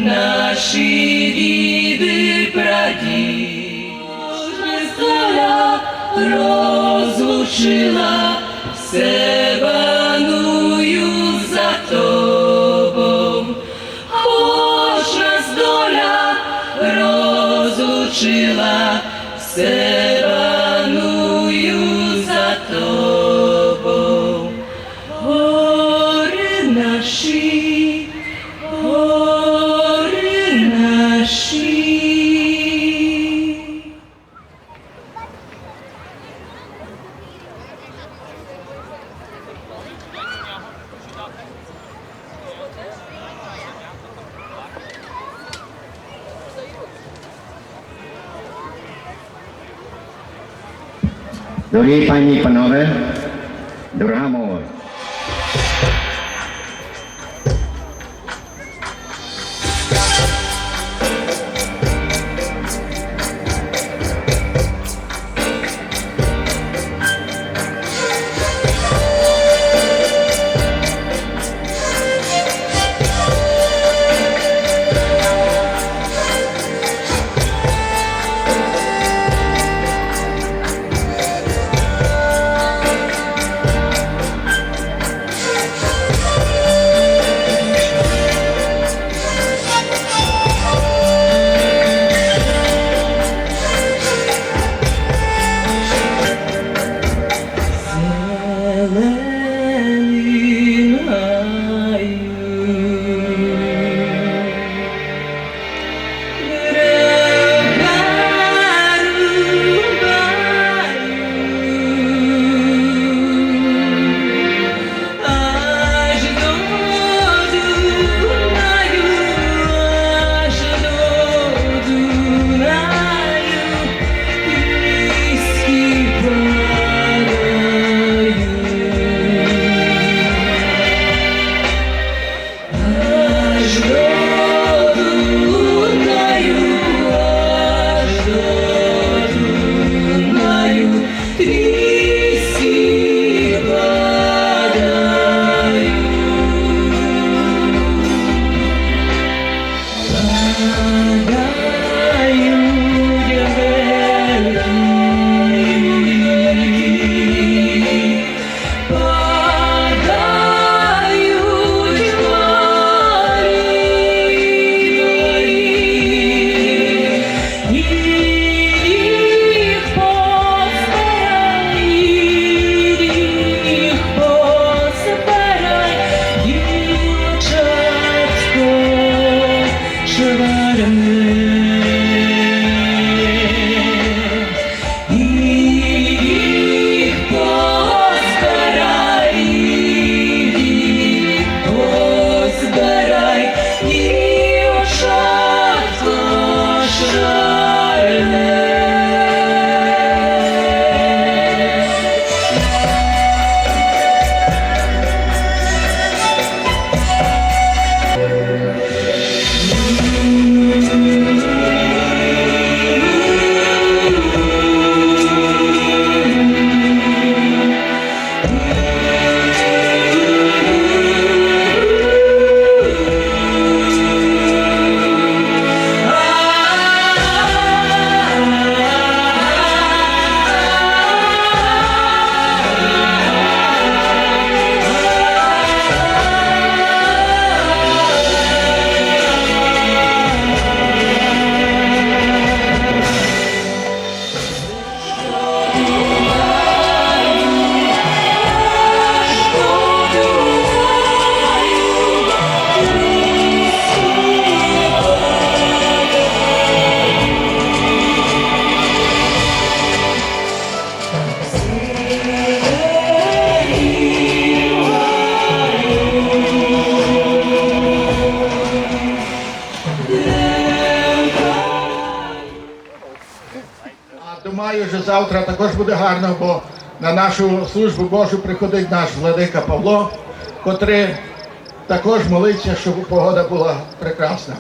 наші діди прадід. Доля розлучила, все баную за тобом. Хоч нас доля розлучила, все баную за тобом. Гори наші, гори наші. Дорогі пані і панове, дорога молодь. Думаю, що завтра також буде гарно, бо на нашу службу Божу приходить наш владика Павло, котрий також молиться, щоб погода була прекрасна.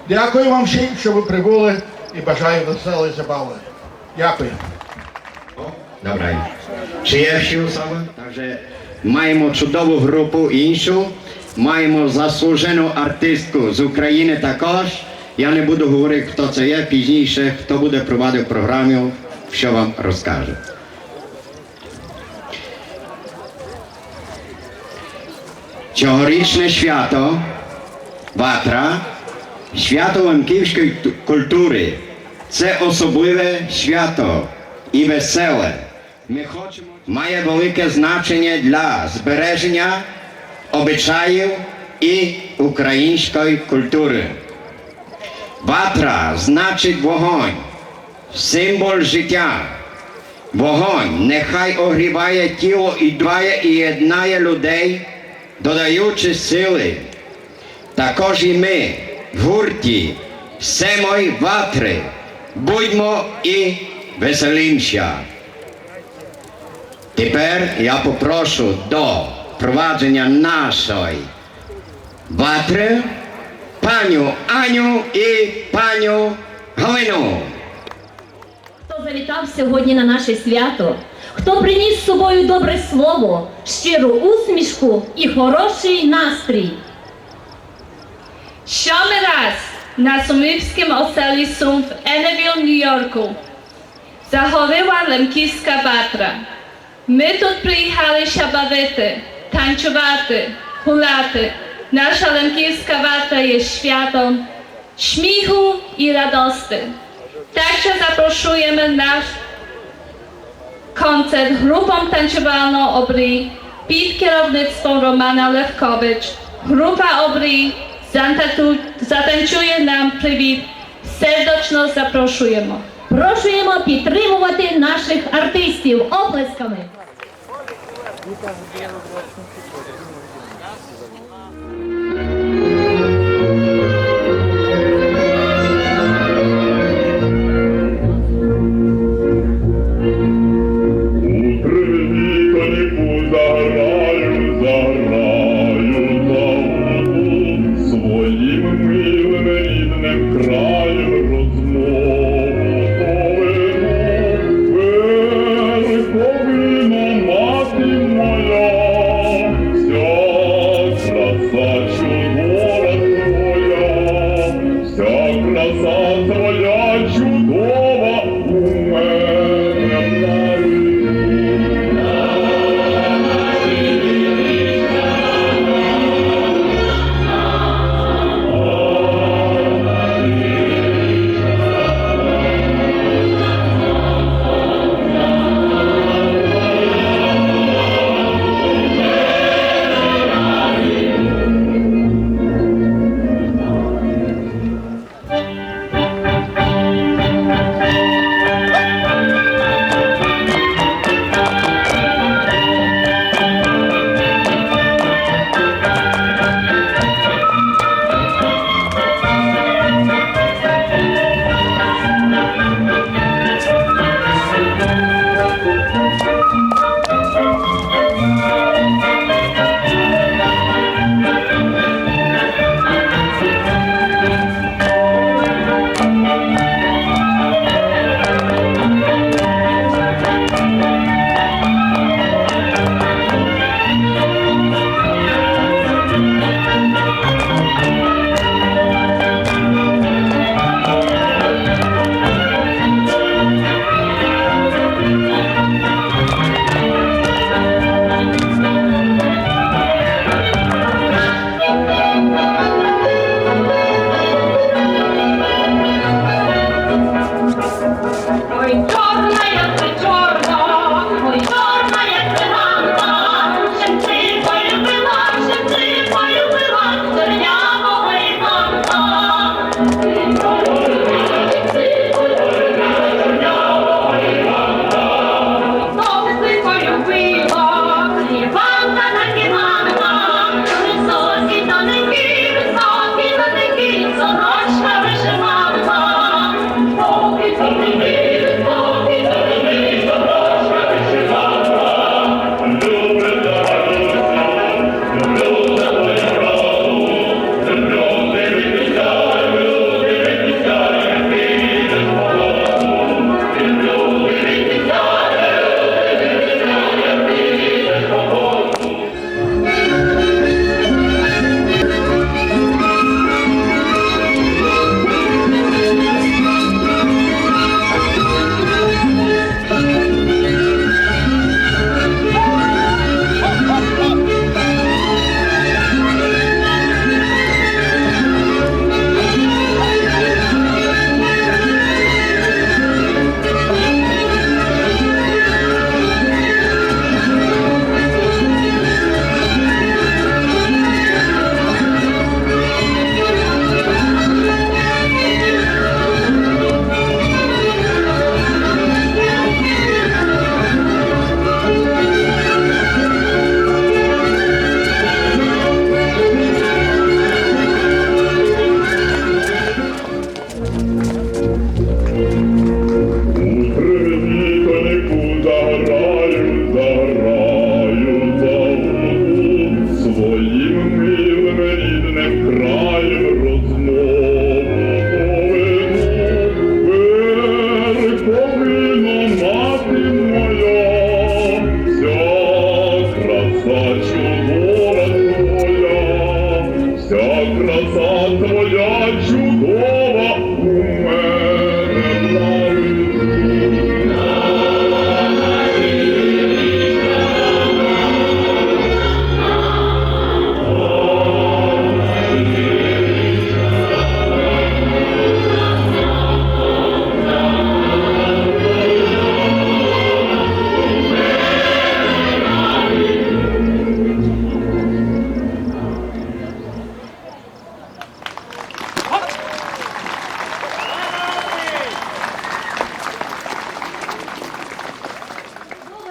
Дякую вам всім, що ви прибули, і бажаю веселої забави. Дякую. Добре. Przyjemsi osoby, także маємо чудову групу іншу. маємо заслужену артистку з України також. Я не буду говорити, хто це є, пізніше, хто буде провадив програму, що вам розкаже. Цьогорічне свято Ватра, свято лемківської культури. Це особливе свято і веселе. Має велике значення для збереження обичаїв і української культури. Ватра значить вогонь, символ життя. Вогонь нехай огріває тіло і дбає і єднає людей, додаючи сили. Також і ми в гурті «Семой ватри» будьмо і веселімся. Тепер я попрошу до провадження нашої ватри паню Аню і паню Галину. Хто завітав сьогодні на наше свято, хто приніс з собою добре слово, щиру усмішку і хороший настрій. Сьомий раз на сумівському оселі Сум в Енневіл, Нью-Йорку загоріла лемківська ватра. Ми тут приїхали ще бавити, танцювати, гуляти. Наша лемківська ватра є святом сміху і радості. Також запрошуємо наш концерт групом танцювального обрій під керівництвом Романа Левкович. Група обрій затанцює нам привіт. Сердечно запрошуємо. Прошуємо підтримувати наших артистів оплесками. Верховина мати моя, вся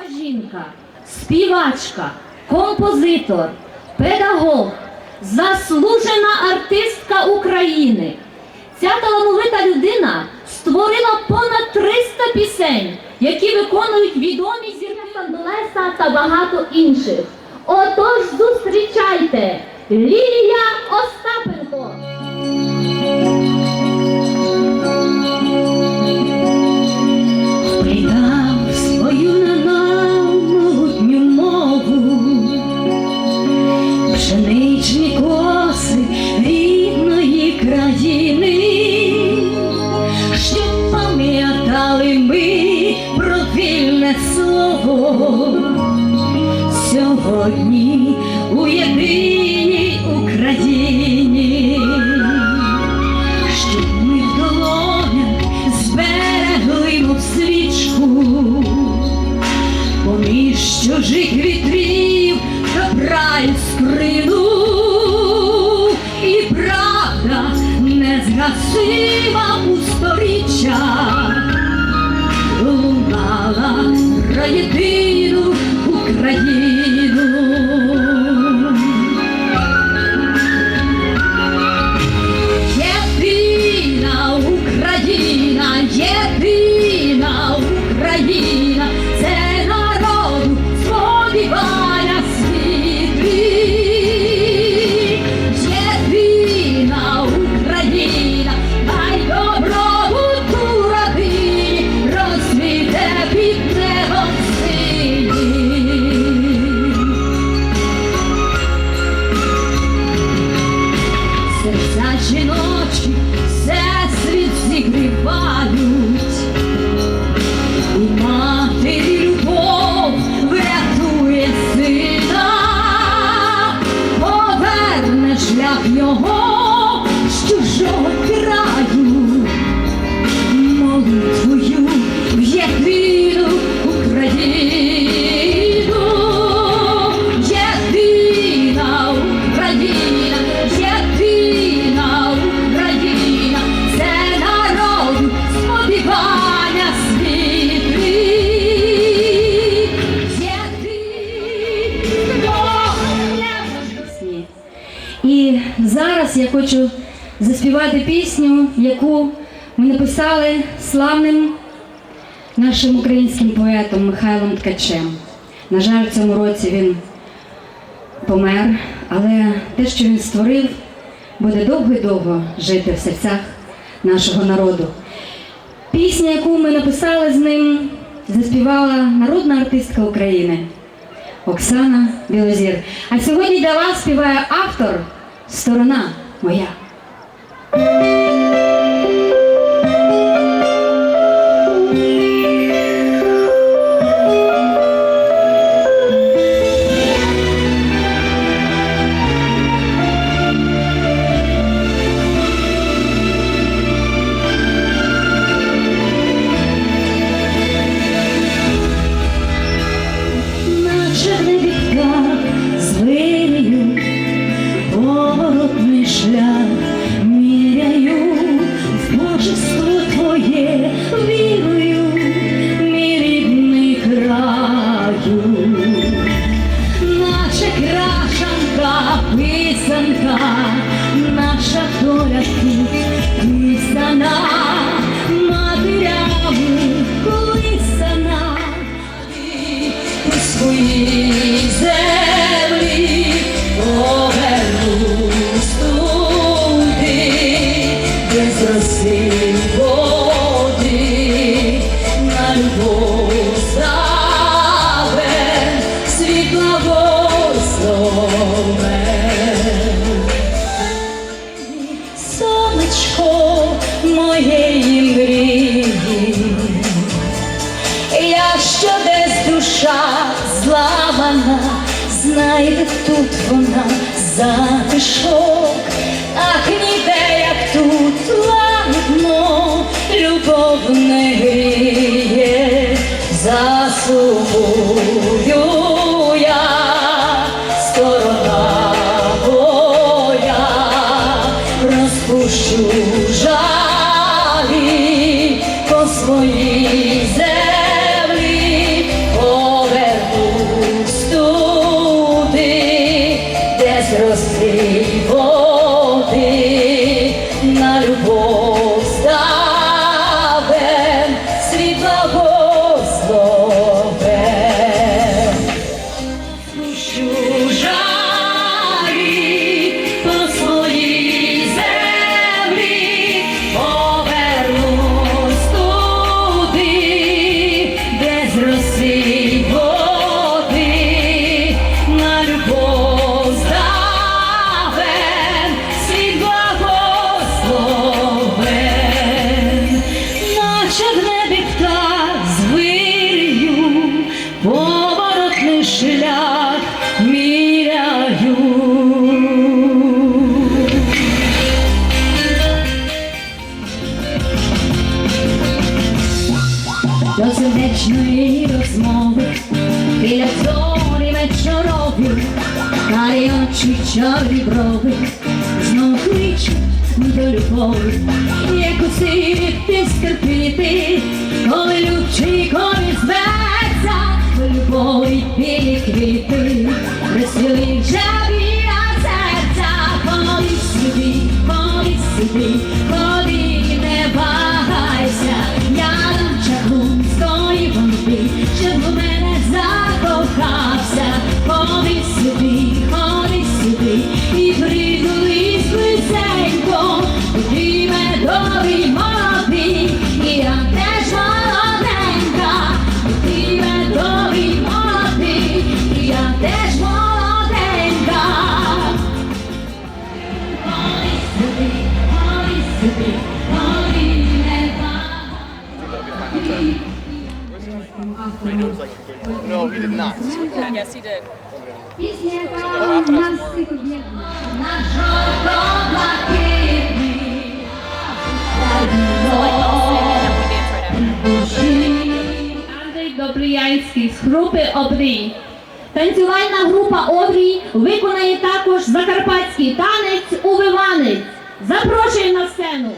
жінка, співачка, композитор, педагог, заслужена артистка України. Ця талановита людина створила понад 300 пісень, які виконують відомі зірки Фандулеса та багато інших. Отож, зустрічайте, Лілія Остапенко. Вплітав свою ненавмутню мову, пшеничні коси рідної країни, щоб пам'ятали ми про вільне слово сьогодні у єдиній Україні, щоб ми в долонях зберегли мов свічку поміж чужих вітрів добра й скрину, і правда незгасима у сторіччях лунала про єдину Україну. Єдина Україна, єдина Україна, це народу сподівання світлі. Єдина Україна, хай добробут у родині розцвіте під небом синім. Серця жіночі всесвіт зігрівають, і матері любов врятує сина, поверне шлях його з чужого краю, молитвою в єдину Україну. Єдина Україна, єдина Україна, це народу сподівання світлі. І зараз я хочу заспівати пісню, яку ми написали славним нашим українським поетом Михайлом Ткачем. На жаль, в цьому році він помер, але те, що він створив, буде довго і довго жити в серцях нашого народу. Пісня, яку ми написали з ним, заспівала народна артистка України Оксана Білозір. А сьогодні для вас співає автор «Сторона моя». Шлях міряю в божество твоє, вірую, мій рідний краю, наче крашанка, писанка, наша доля тут писана, матерями колисана, у своїй землі повернусь туди, де зросли води, на любов ставе світла восьме. Сонечко моєї мрії, якщо десь душа зламана, знайде тут вона затишок, ах, ніде, як тут лагідно, любов не гріє, засумую я, сторона моя, розпущу жалі по своїй землі, шлях міряю. До сердечної розмови біля зорі вечорові, карі очі, чорні брови, знов кличуть до любові, як усити скрипіти, коли любчий коні зветься, до любові білі квіти, розцвіли вже біля серця. Ходи собі, ходи, не вагайся, я дам чаклунської води, щоб в мене закохався. Ходи сюди, і придулись близенько, ти медовий молодий, і я теж молоденька, ти медовий молодий, і я теж молоденька. Ходи сюди, не вагайся. No, he did not. Yes, he did. Пісня, яка нас всіх об'єднує. Наш жовто-блакитний Андрій Добріянський з групи Обрій. Танцювальна група «Обрій» виконає також закарпатський танець «Увиванець». Запрошую на сцену.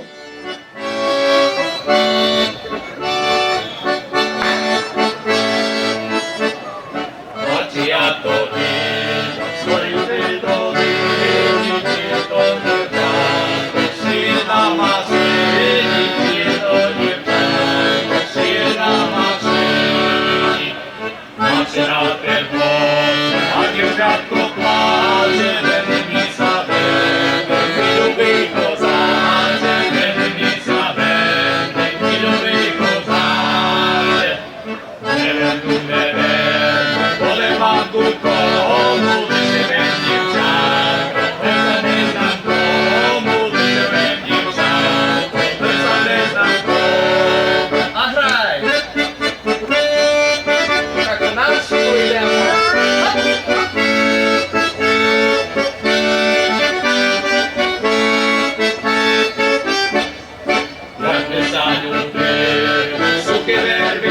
Su che verghe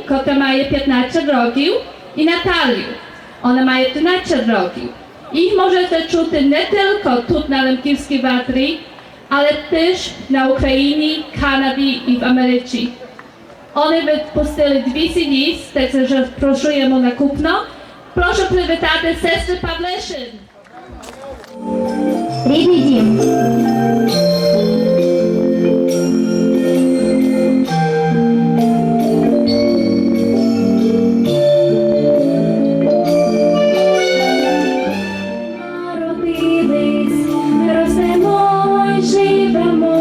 котра має 15 років, і Наталію. Вона має 13 років. Їх можете чути не тільки тут на Лемківській ватрі, але теж на Україні, Канаді і в Америці. Вони відпустили 2 CD, так що прошуємо накупно. Прошу привітати сестри Павлишин. Рідний дім. Народились, ростемо й живемо,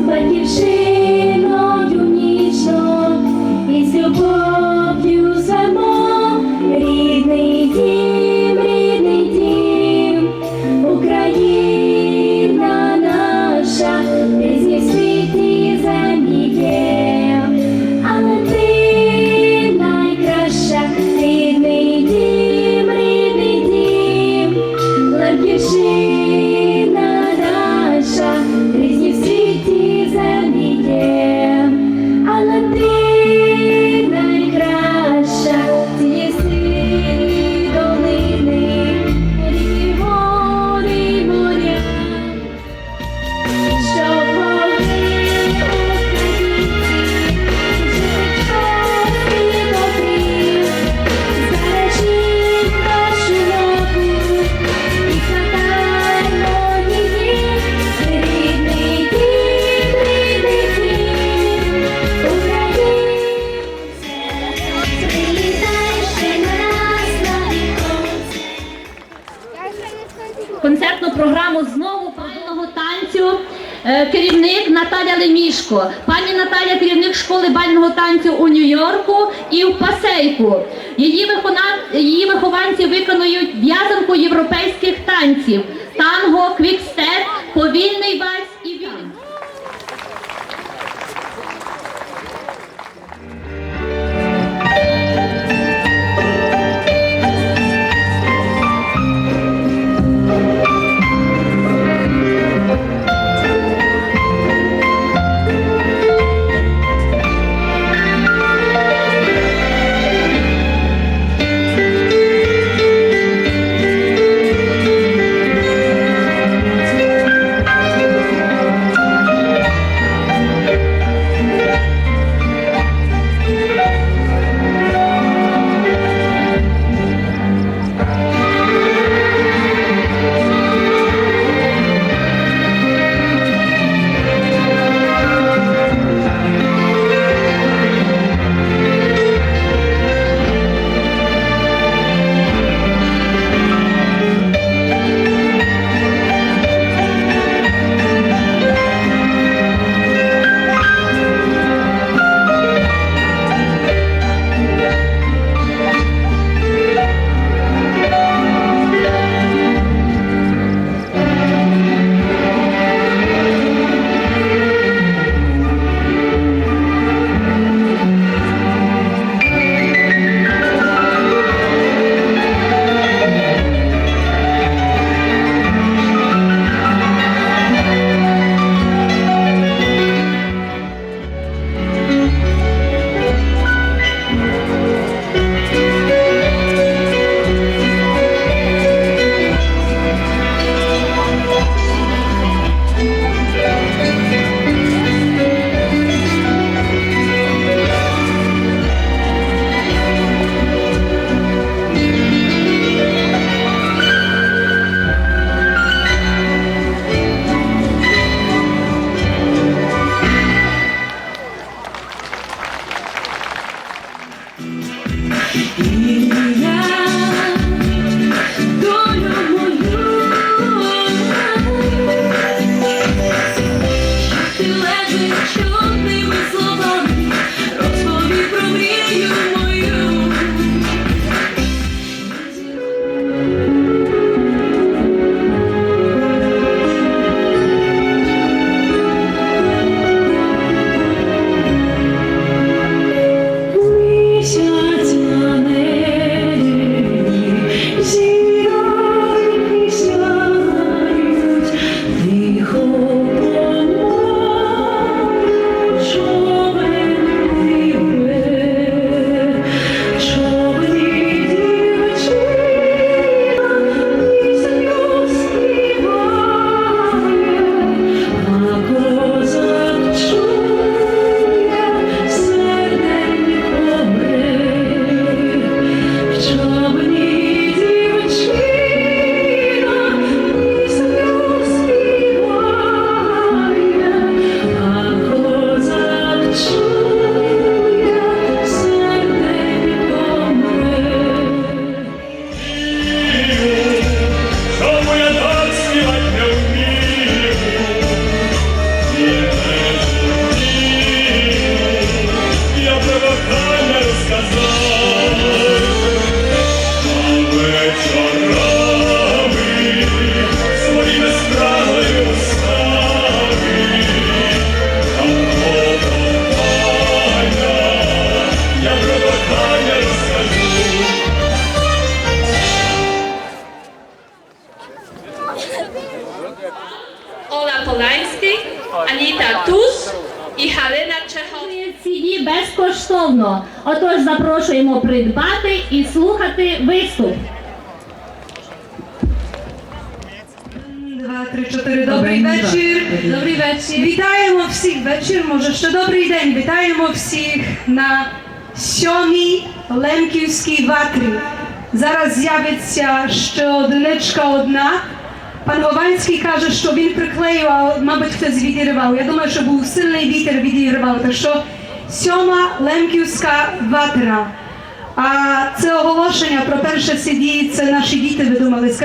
батьківщиною ніжно і з любов'ю звемо. Рідний дім, Україна наша, пізні в світі землі є, але ти найкраща. Рідний дім, Лемківщина наша, різні в світі землі є, але ти найкраща. Ці сині долини, ріки, гори, моря, що могли українці жити і покрив. Збережіть нашу мову і згадаймо її. Рідний дім, українця, прилітай ще раз на віконце. Концертну програму знову продуного танцю керівник Наталя Лемішко. Пані Наталя керівник школи бального танцю у Нью-Йорку і в Пасейку. Її вихованці виконують в'язанку європейських танців, танго, квікстеп, повільний вальс і вільний. Ola Polański, Anita Tus і Галина Чехова. CD безкоштовно. Отож запрошуємо придбати і слухати виступ. 2, 3, 4. Добрий вечір. Добрий вечір. Вітаємо всіх вечір, може ще добрий день. Вітаємо всіх на 7-й Лемківській ватрі. Зараз з'явиться ще одиничка одна. Пан Гованський каже, що він приклеїв, а мабуть хтось відірвав. Я думаю, що був сильний вітер, відірвав. Так що 7-ма Лемківська ватра. А це оголошення про перше CD, це наші діти видумали.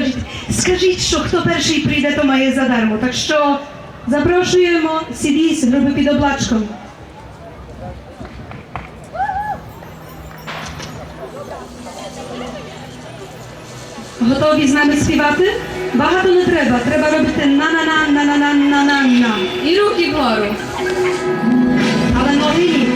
Скажіть, що хто перший прийде, то має задармо. Так що запрошуємо CD, групи під облачком. Готові з нами співати? Багато не треба. Треба робити на-на-на, на-на-на, на-на-на. І руки вгору. Але ноги ні.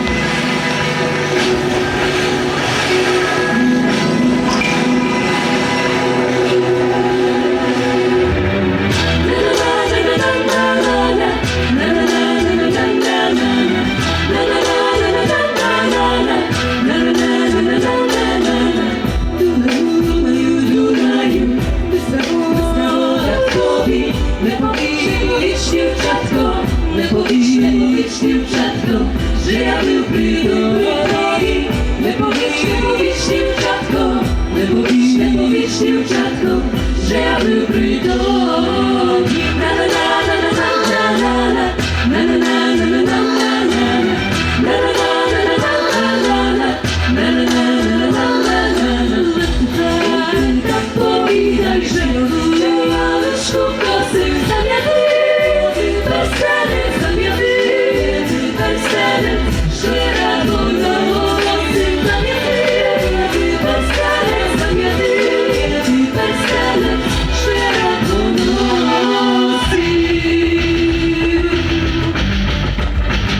Не повіч, дівчатко, що я був при дорозі. Не повіч, дівчатко, не повіч, дівчатко, що я був при дорозі. На-на-на-на-на-на-на-на, на-на-на-на-на-на-на, на-на-на-на-на-на-на, на-на-на-на-на-на. Так повідай, що я лишу коси зам'яти.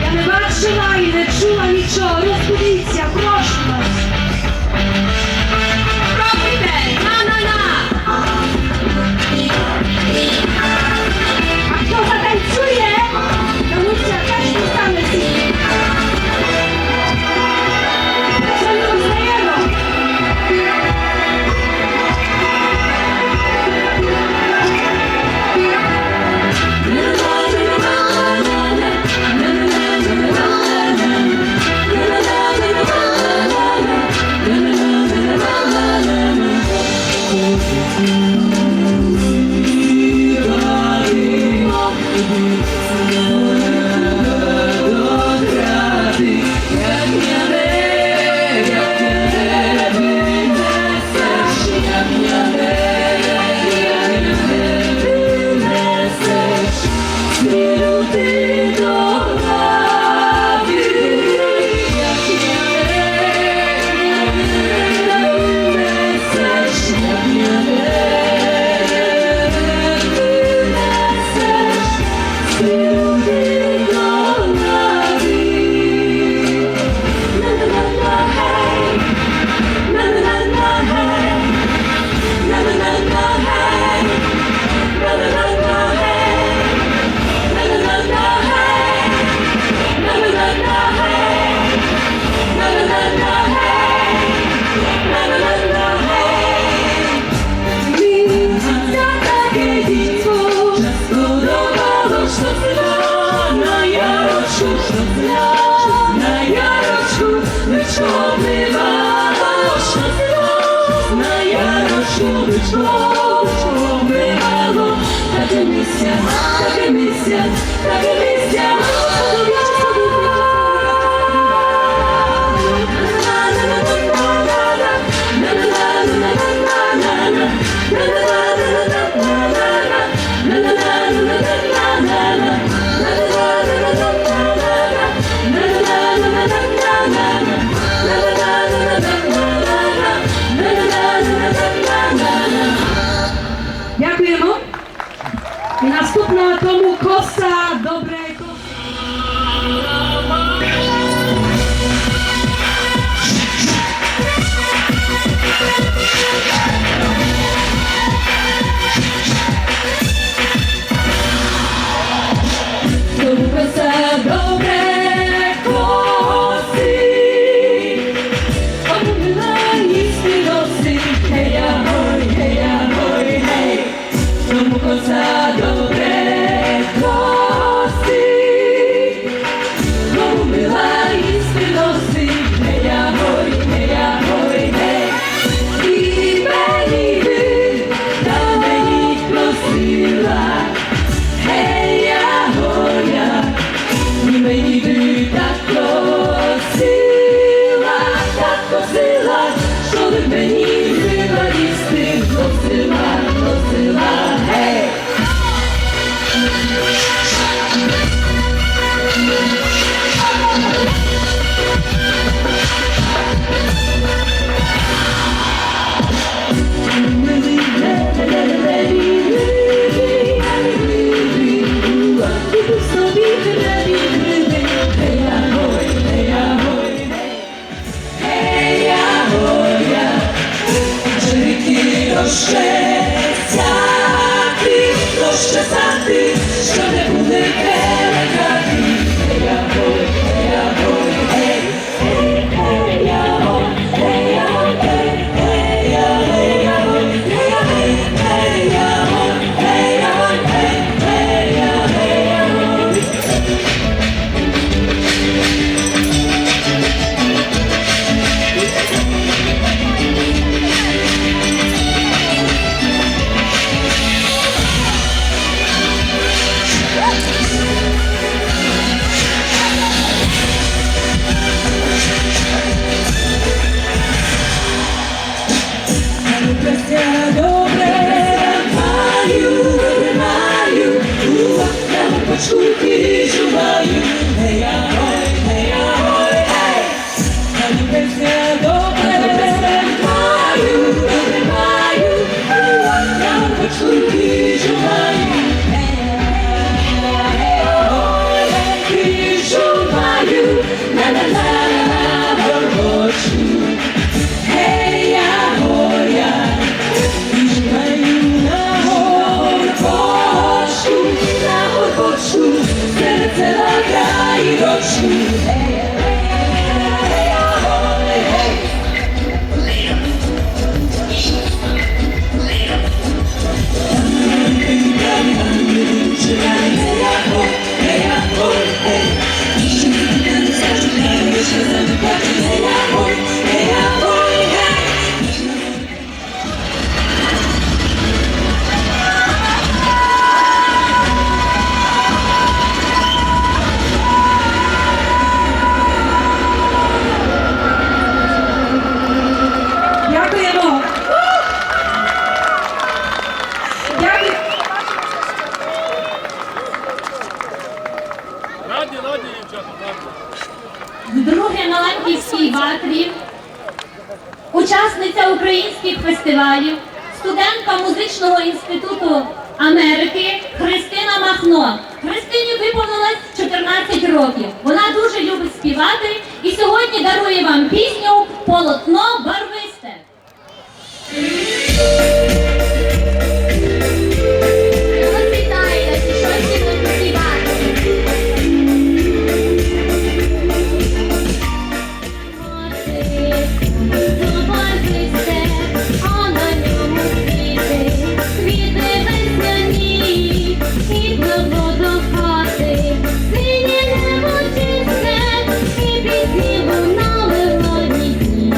Я не бачила і не чула нічого. Розбудіться, прошу вас. Пробуйте! На-на-на! А хто затанцює? Давуся, теж постане сіти. Що не роздаємо? Дякуємо. І наступна тому коса, добре коса. прощесяти, прощесати, що не буде перекати. Ей-я-гой, ей-я-гой, ей, ей-я-гой, ей-я-гой, ей-я-гой, ей-я-гой, ей-я-гой, ей-я-гой. Дякуємо. Дякую. Вдруге на Лемківській ватрі учасниця українських фестивалів, студентка музичного інституту Америки Христина Махно. Христині виповнилось 14 років. Вона дуже любить співати і сьогодні дарує вам пісню «Полотно барвисте». Розвітайте, щось будуть співати. А на ньому квіти весняні, і пливло до хати, синє небо чисте, і пісні лунали мелодії.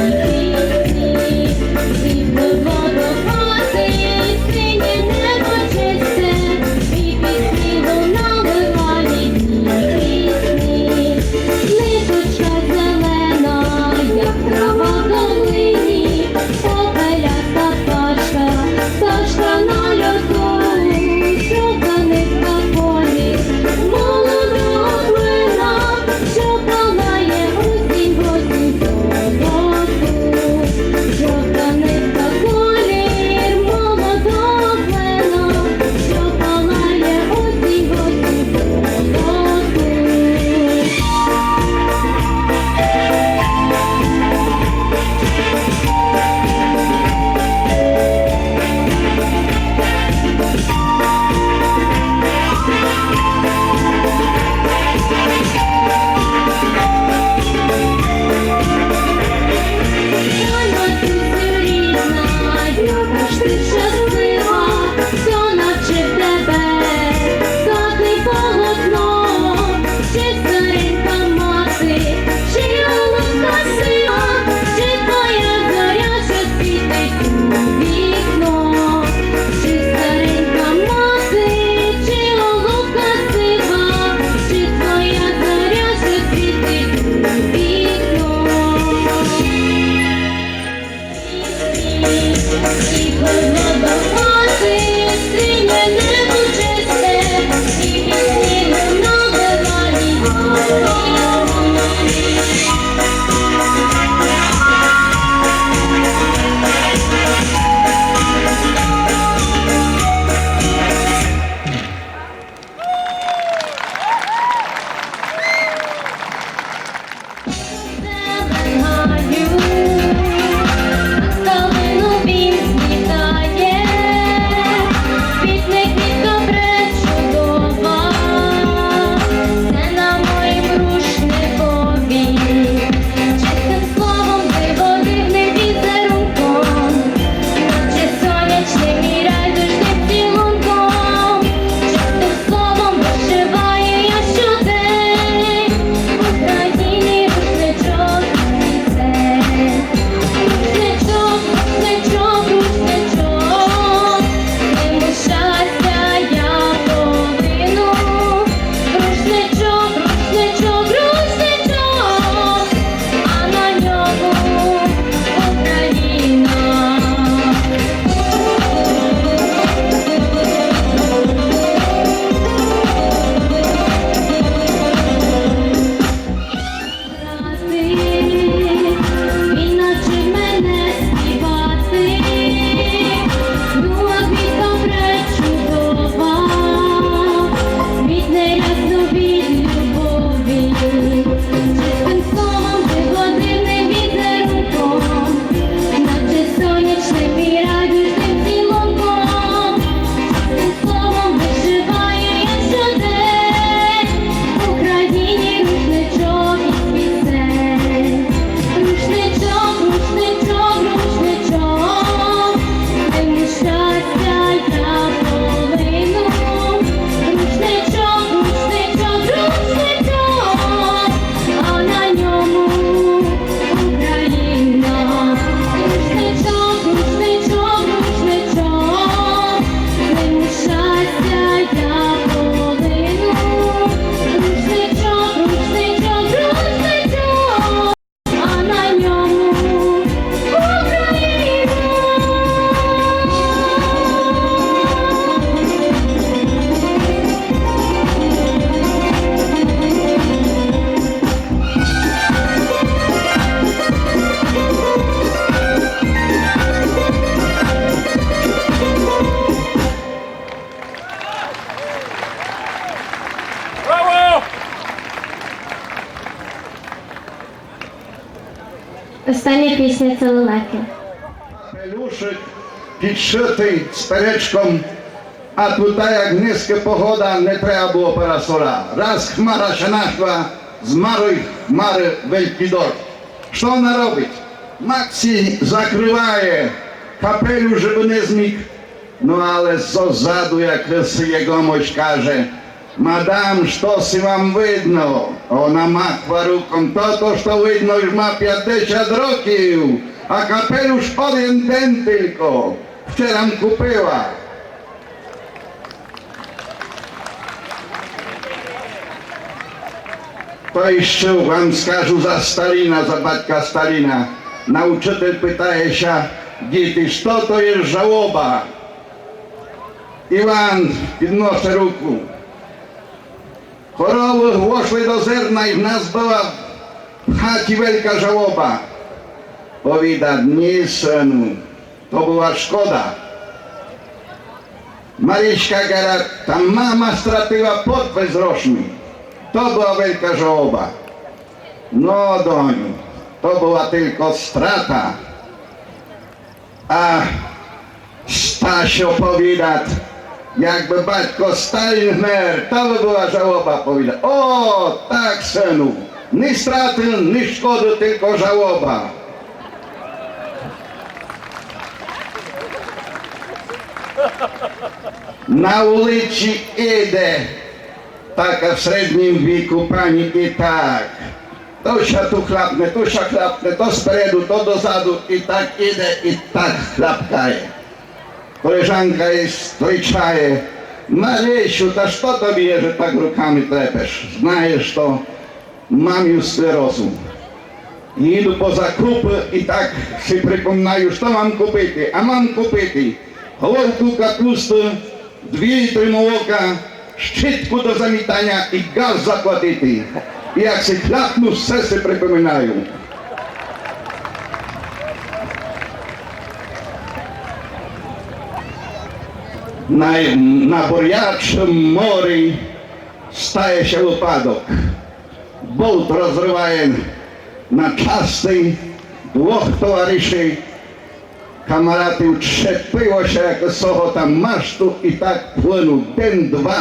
Остання пісня це лелеки. Капелюшик підшитий сперечком, а tutaj jak niska pogoda, nie trzeba było parasola. Raz chmara się naszła, zmarły chmary wielki deszcz. Co ona robić? Maxi zakrywaje kapelusz, żeby nie znikł. No ale zozadu, jak jegomość każe, madam, co si wam widno? Ona machła ruką, to widno już ma 50 roków, a kapelusz один день tylko. Wczoraj kupiła. To jeszcze wam skażu za Stalina, za batka Stalina. Nauczyciel pytaje się, dzieci, co to jest żałoba? Iwan podnosi ruku. Choroby włoszły do zerna i w nas była w chacie wielka żałoba. Powida, nie synu, to była szkoda. Maryśka gara, ta mama straciła podpis roczny. To była wielka żałoba. No doniu, to była tylko strata. A Stasio powiada, jakby batko Stalin mer, to by była żałoba, powiada. O, tak synu, ni straty, ni szkody, tylko żałoba. Na ulicy idę taka w średnim wieku pani i tak. To się tu chlapne, tu się chlapne, to spredu, to do zadu i tak idę i tak chlapkaje. Koleżanka jest, stojczaje. Marysiu, to co to wie, że tak rukami trepesz? Znajesz to, mam już rozum. I idę po zakupy i tak się przypominają, co mam kupić, a mam kupić головку капусти, 2 літри молока, щітку до замітання і газ заплатити. І як се хляпну, все се припоминаю. Na Бурячому морі стає się випадок. Болт розриває на части 2 товаришів. Kamaraty utrzepiło się jak socho tam masztu i tak płynął ten, 2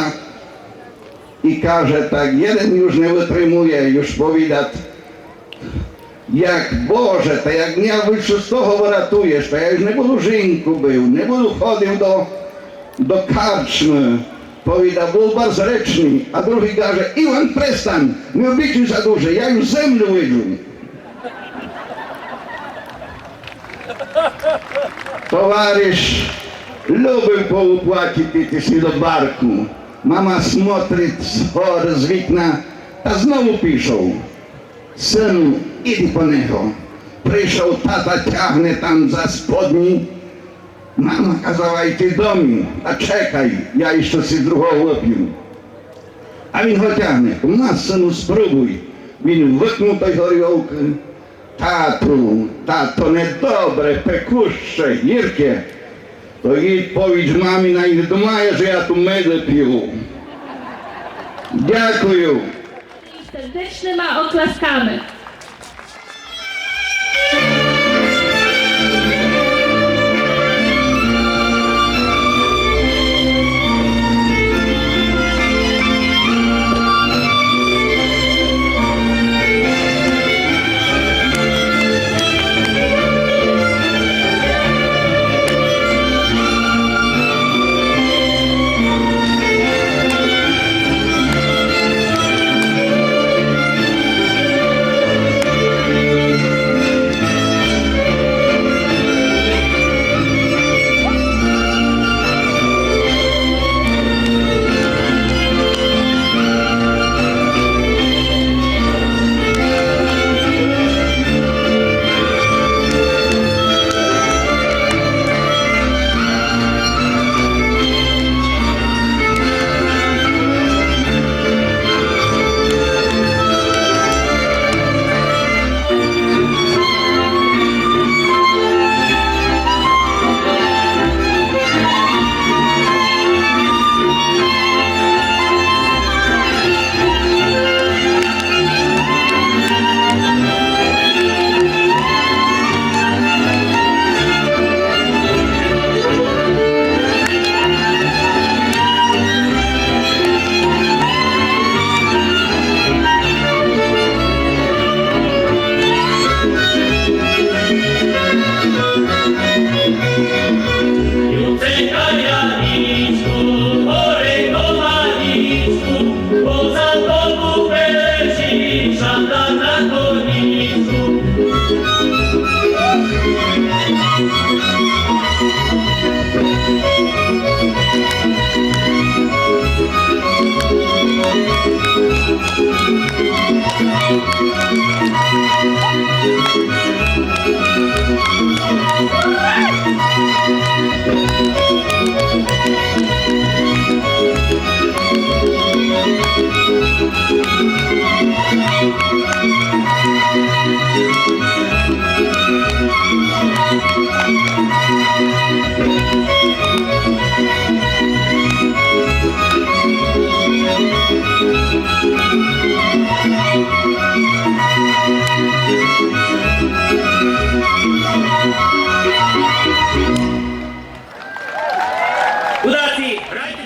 i każe tak, jeden już nie wytrzymuje, już powidać jak Boże, to jak mnie wszystko wyratujesz, to ja już nie budu żynku był, nie budu chodził do karczmy, powida, był bardzo reczny, a drugi każe, Iwan przestań, nie obieczuj za dużo, ja już zemlę łyżu. Товарищ любив поуплатити до барку. Мама смотрить з вікна, та знову пішов. Сину, іди по нього. Прийшов, тата тягне там за сподні. Мама казала, йти до мене, та чекай, я ще си другого вип'ю. А він його тягне, на, сину, спробуй. Він викнув той горілки. Tato, niedobre, pekusze, gierkie. To jej powiedz mami, na ile думає, że ja tu medę pił. Dziękuję. Serdecznymi oklaskami. Молодці! Грайте!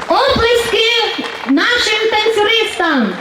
Оплески нашим танцюристам!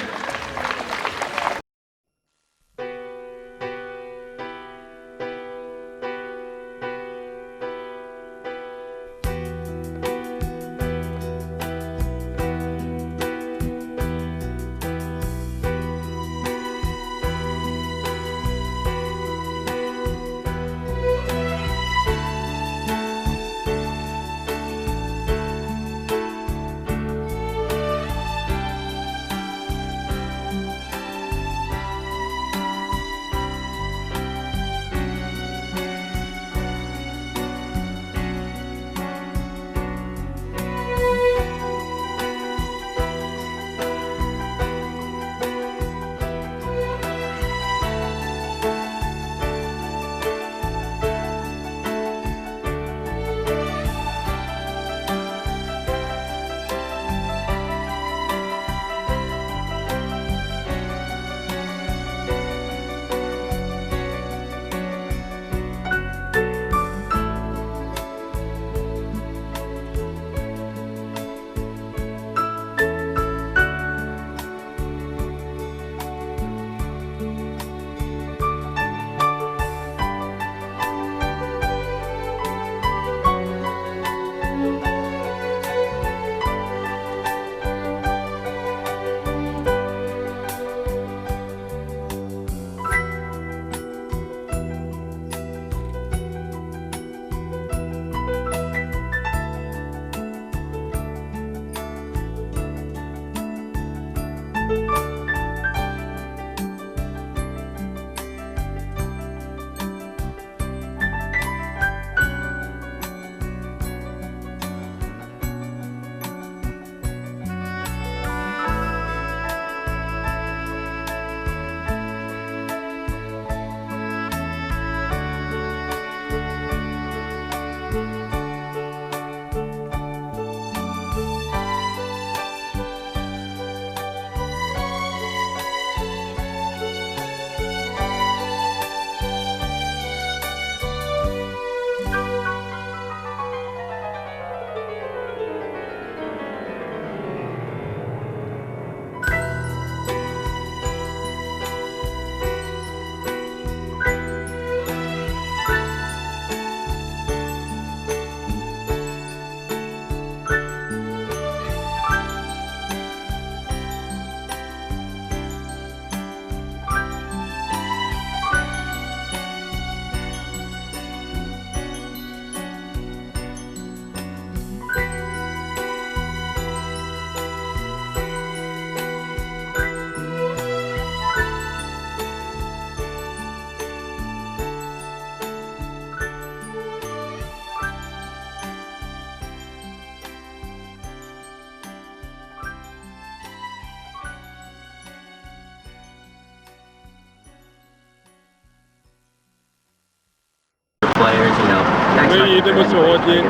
Ми їдемо сьогодні.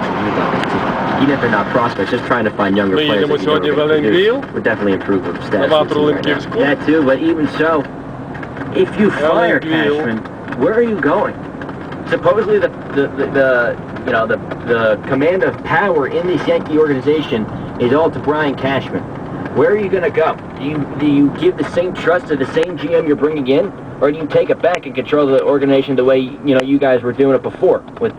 Even if they're not prospects, just trying to find younger Ми players їдемо that сьогодні в can Еленвіл, would definitely improve their status. на ватру right now. Лемківську. That too, but even so, if you fire Еленвіл. Cashman, where are you going? Supposedly the command of power in this Yankee organization is all to Brian Cashman. Where are you going to go? Do you give the same trust to the same GM you're bringing in, or do you take it back and control the organization the way you guys were doing it before with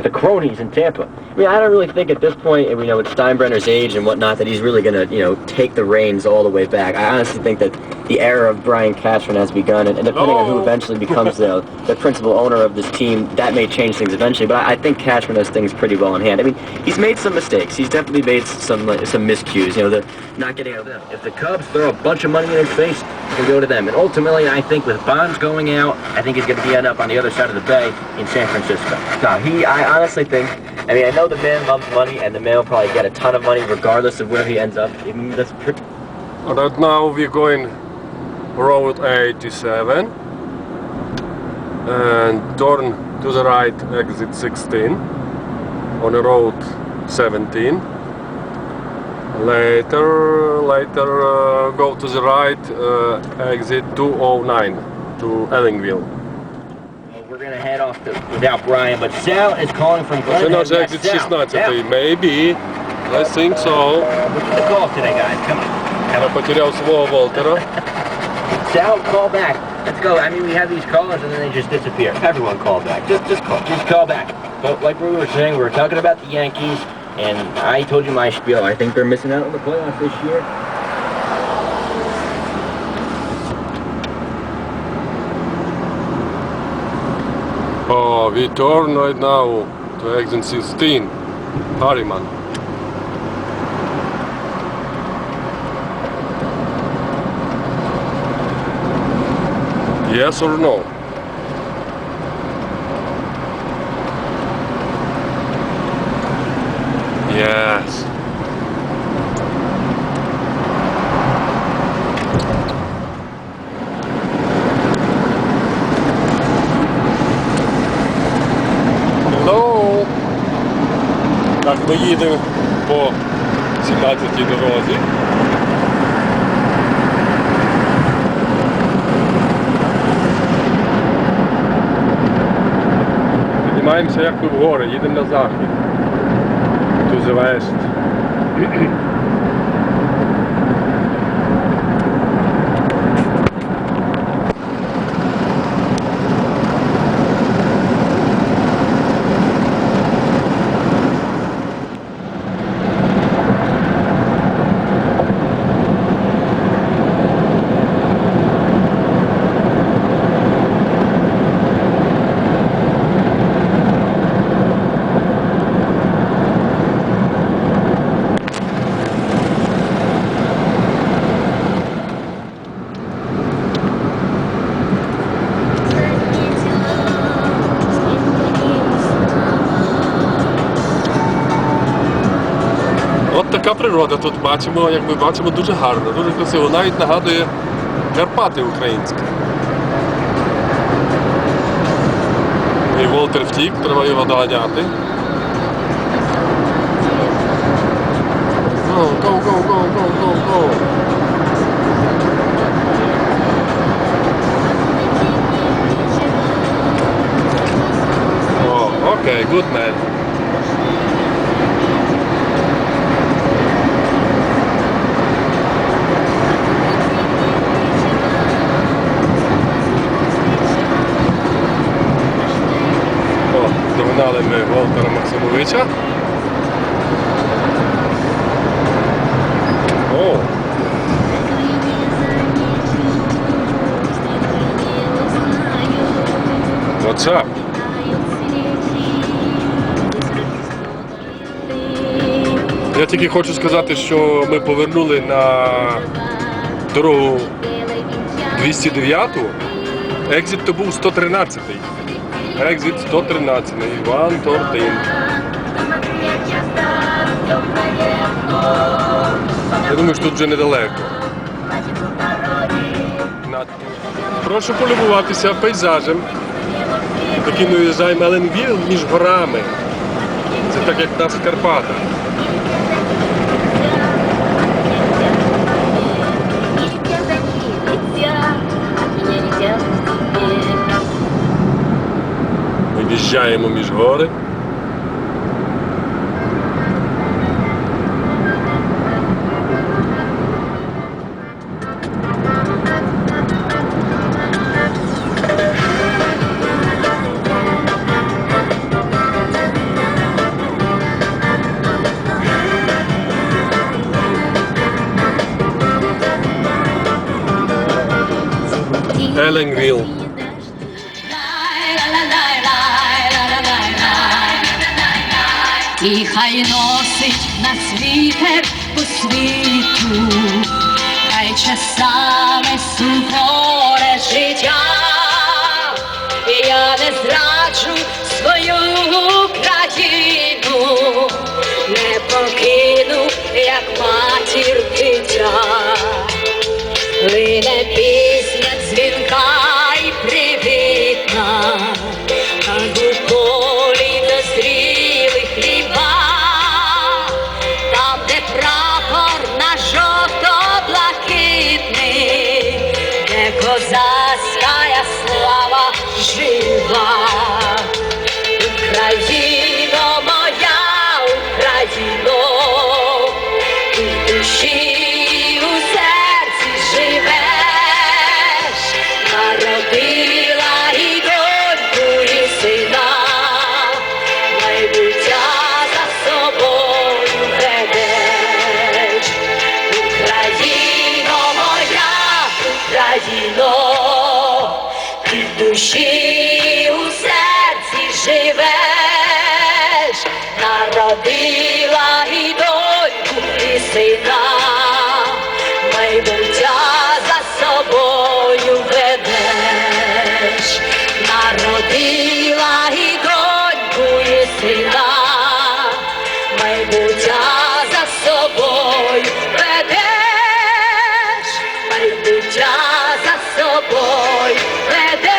the cronies in Tampa? I mean, I don't really think at this point, with Steinbrenner's age and whatnot, that he's really going to take the reins all the way back. I honestly think that the era of Brian Cashman has begun, and depending on who eventually becomes the principal owner of this team, that may change things eventually. But I think Cashman has things pretty well in hand. I mean, he's made some mistakes. He's definitely made some miscues. The not getting out. If the Cubs throw a bunch of money in his face, it'll go to them. And ultimately, I think with Bonds going out, I think he's going to end up on the other side of the bay in San Francisco. So I honestly think. I mean, I know the man loves money, and the man will probably get a ton of money regardless of where he ends up. That's pretty. Right now we're going Road 87 and turn to the right, exit 16 on the road 17. Later go to the right, exit 209 to Ellingville. We're going to head off without Brian, but Sal is calling from Glen. Це наш exit 16, maybe. I think so. What's the call today, guys? Come on. Я потеряв свого Волтера. Sal, call back. Let's go. I mean, we have these callers and then they just disappear. Everyone call back. Just call back. But like we were saying, we were talking about the Yankees, and I told you my spiel. I think they're missing out on the playoffs this year. Oh, we turn right now to exit 16, Harriman. Yes or no? Yes. Hello. Так, ми їдемо по 17-й дорозі. Піднімаємося як в гори, їдемо на захід. To the west. От така природа тут бачимо, як ми бачимо, дуже гарно, дуже красиво. Навіть нагадує Карпати українські. І Волтер втік, треба його доганяти. Go. Oh, okay, good man. Догнали ми Волтера Максимовича. О! What's up? Я тільки хочу сказати, що ми повернули на дорогу 209-ту. Екзит то був 113-й. Exit 113, 113. Я думаю, що тут вже недалеко. Прошу полюбуватися пейзажем, який ми виїжджаємо Еленвіл між горами. Це так як в нас в Карпатах. Ми в'їжджаємо між гори. Еленгвіл. І хай носить нас вітер по світу, хай часами суворе життя. І я не зраджу свою країну, не покину, як матір дитя. Лине пісня дзвінка й привітна, так у полі дозрілих хліба, там, де прапор наш жовто-блакитний, де козацька слава жива. Україно моя, Україно, ти в душі, у серці живеш, народила і доньку, і сина, майбуття за собою ведеш. Україно моя, Україно, ти в душі, у серці живеш, народила і доньку, і сина, майбуття за собою ведеш. Народила і доньку, і сина, майбуття за собою ведеш, майбуття за собою ведеш.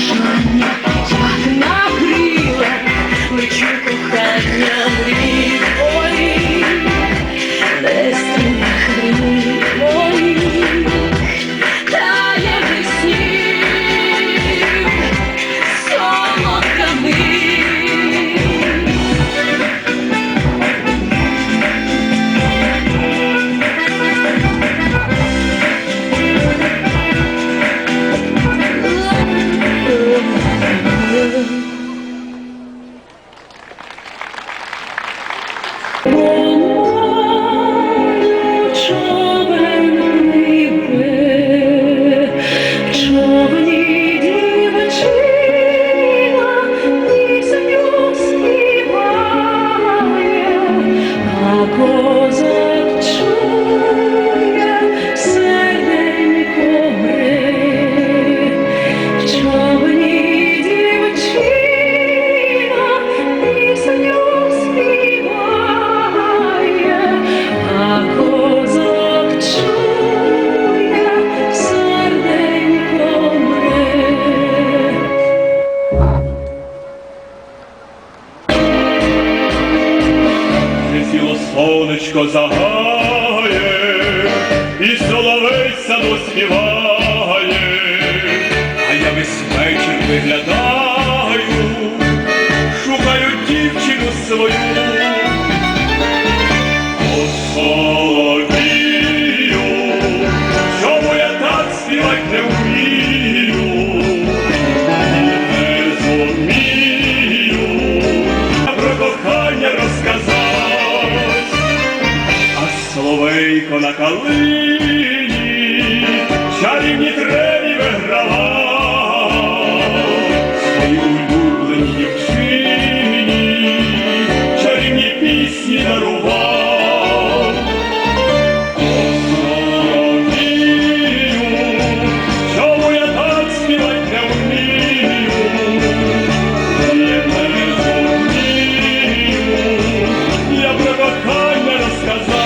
бажання спати на крилах, лечу кохання мрій твоїх, десь на хвилі моїх, тає веснів солодками. Сонечко загає, і соловей саду співає, а я весь вечір виглядаю, шукаю дівчину свою. О, соловію, чому я так співать не вмію, не зумію про кохання розказати. Соловейко на калині чарівні трені виграла, своїй улюбленій дівчині чарівні пісні дарував. О, соловію, чому я так співать не вмію, не зумію я про кохання розказав.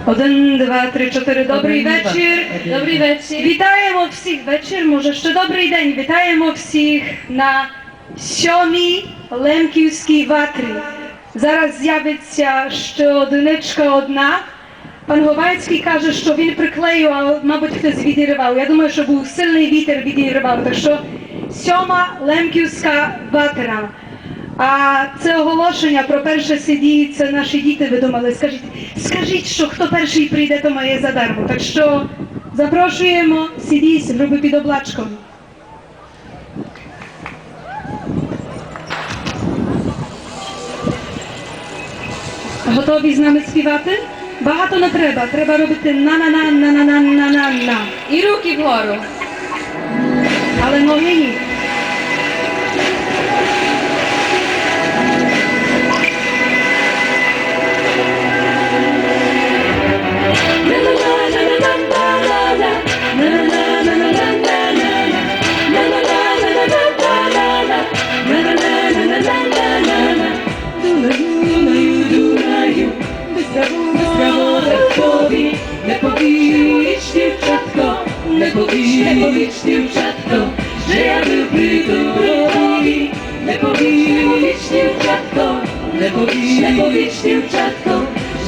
Один, два, три, чотири. Добрий вечір. Добрий вечір. Вітаємо всіх. Вечір, може, ще добрий день. Вітаємо всіх на 7-й Лемківській ватрі. Зараз з'явиться ще одиничка одна. Пан Говайський каже, що він приклеїв, а, мабуть, хтось відірвав. Я думаю, що був сильний вітер, відірвав. Так що 7-ма Лемківська ватра. А це оголошення про перше CD, це наші діти видумали. Скажіть, що хто перший прийде, то має задармо. Так що запрошуємо CD, груби під облачком. Готові з нами співати? Багато не треба. Треба робити на-на-на-на-на-на-на-на. І руки вгору. Але ноги ні. powiedz dziewczatko, że ja lubię Dubrowi. Nie powiedz dziewczatko, nie powiedz dziewczatko,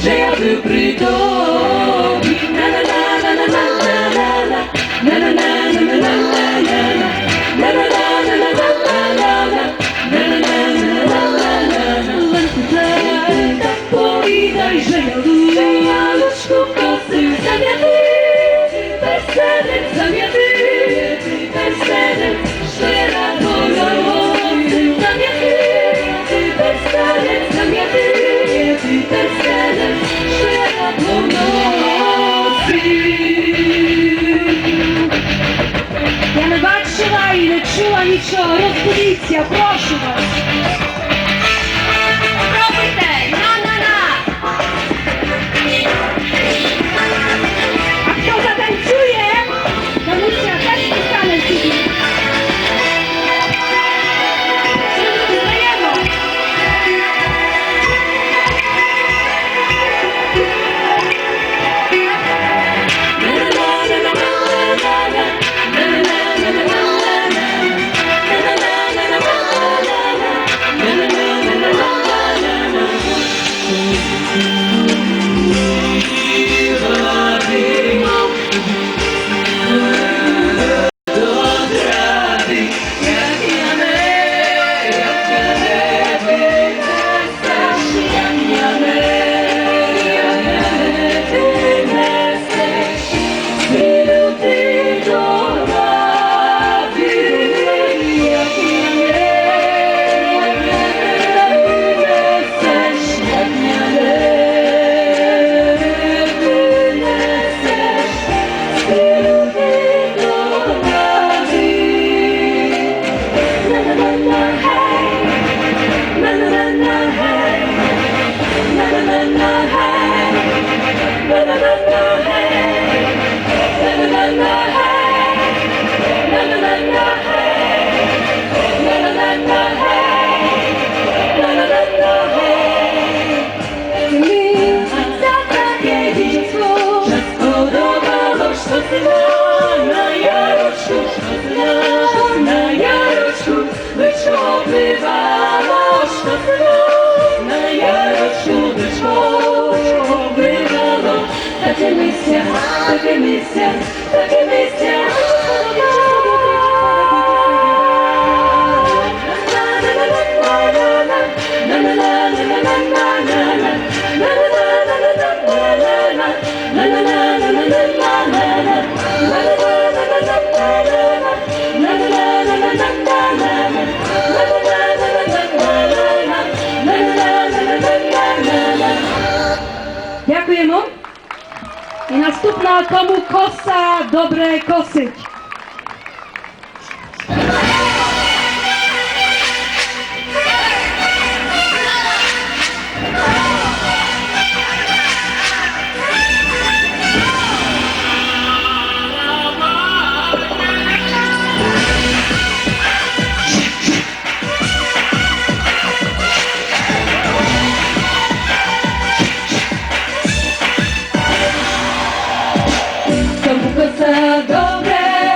że ja lubię Dubrowi. Na na na na na na na na na na na na na na na na na. Powiedaj, że ja ludzku kosy zamiaty, weselek zamiaty, weselek, szczera kolorowy zamiaty, weselek zamiaty, weselek, szczera kolorowy. Я не бачила і не чула нічого. Розбудіться, прошу вас. Пробуйте! На-на-на! А хто затанцює, Дануся теж стане собі. Даємо. Takie misja, takie misja. Дякуємо. І наступна кому коса добре косить. Komu kosa dobre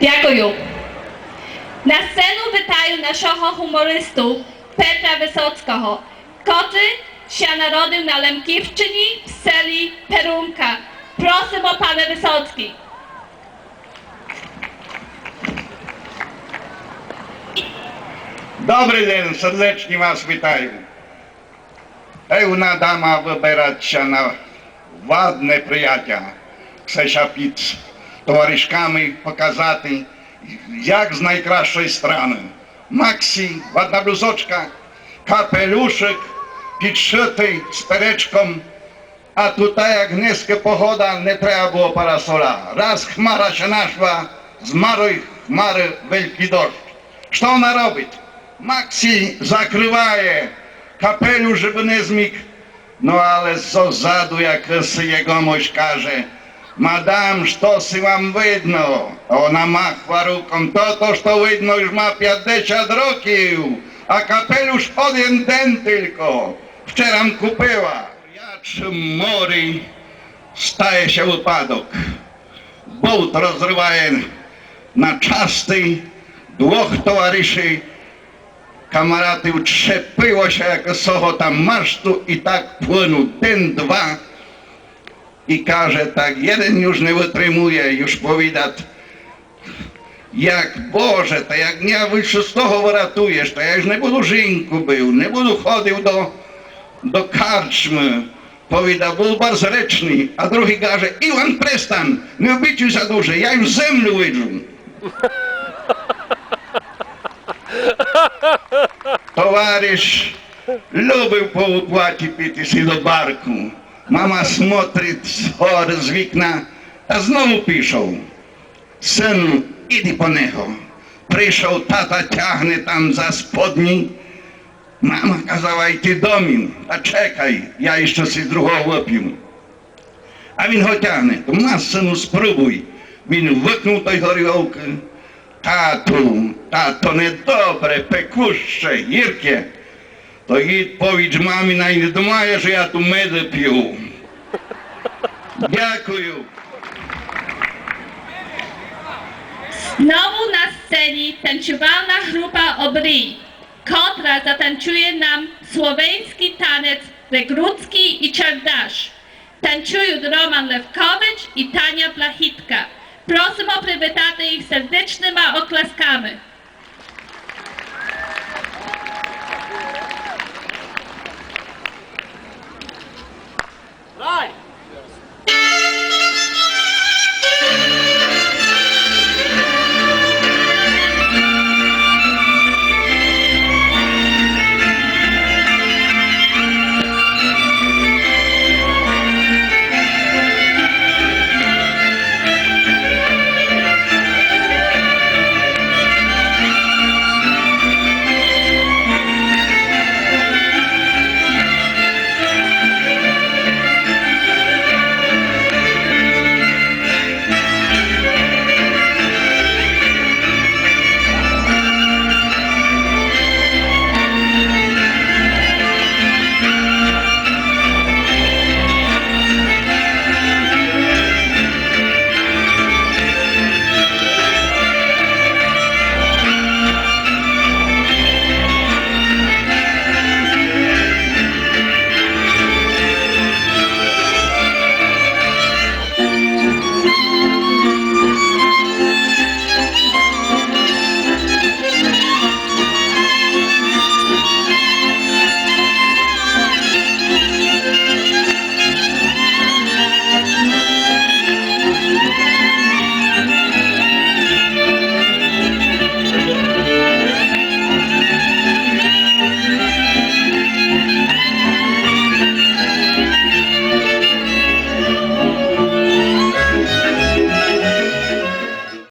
Дякую. На сцену вітаю нашого гумористу Петра Висоцького, котрий się narodził na Lemkівщині в селі Перунка. Просимо, пане Висоцький. Добрий день, сердечно вас вітаю. Певна дама вибирається на ładne приятя. Chcę під товаришками показати, як з найкращої сторони. Максі, ładna блузочка, капелюшек, підшитий з перечком, а тут як низька погода, не треба було парасола. Раз хмара się нашла, з марої хмари великий дощ. Що вона робить? Максі закриває капелюш, żeby не зміг. No ale zozadu, jak jegomość każe, madam, что si wam widno? Ona machła ruką, to, что widno, już ma 50 roków, a kapelusz один день tylko. Wczoraj kupiła. Jak mori staje się wypadek. Bołt rozrywaje na czasty, dwóch towarzyszy, kamaratów trzepiło się jak sochota masztu i tak płynął ten, dwa i każe tak, jeden już nie wytrzymuje, już powidać jak Boże, to jak mnie z toho wyratujesz, to ja już nie budu żynku był, nie budu chodził do karczmy, powida, był bardzo reczny, a drugi każe, Iwan prestan, nie bić za duże, ja już zemlę łyżu. Товарищ любив по уплаті піти до барку. Мама смотрить з вікна, а знову пішов. Сину, іди по нього. Прийшов, тата тягне там за сподні. Мама казала, йти до мін. Та чекай, я ще си другого вип'ю. А він го тягне. То сину, спробуй. Він викнув той горілки. Tato, niedobre, pekuście, gierkie. To idź powiedz mamie, nie думає, że ja tu medę pił. Dziękuję. Znowu na scenie tańczowalna grupa Obryj, która zatańczuje nam słoweński taniec regrucki i czardasz. Tańczują Roman Lewkowicz i Tania Blachitka. Prosimo, привітати їх сердечними окласками.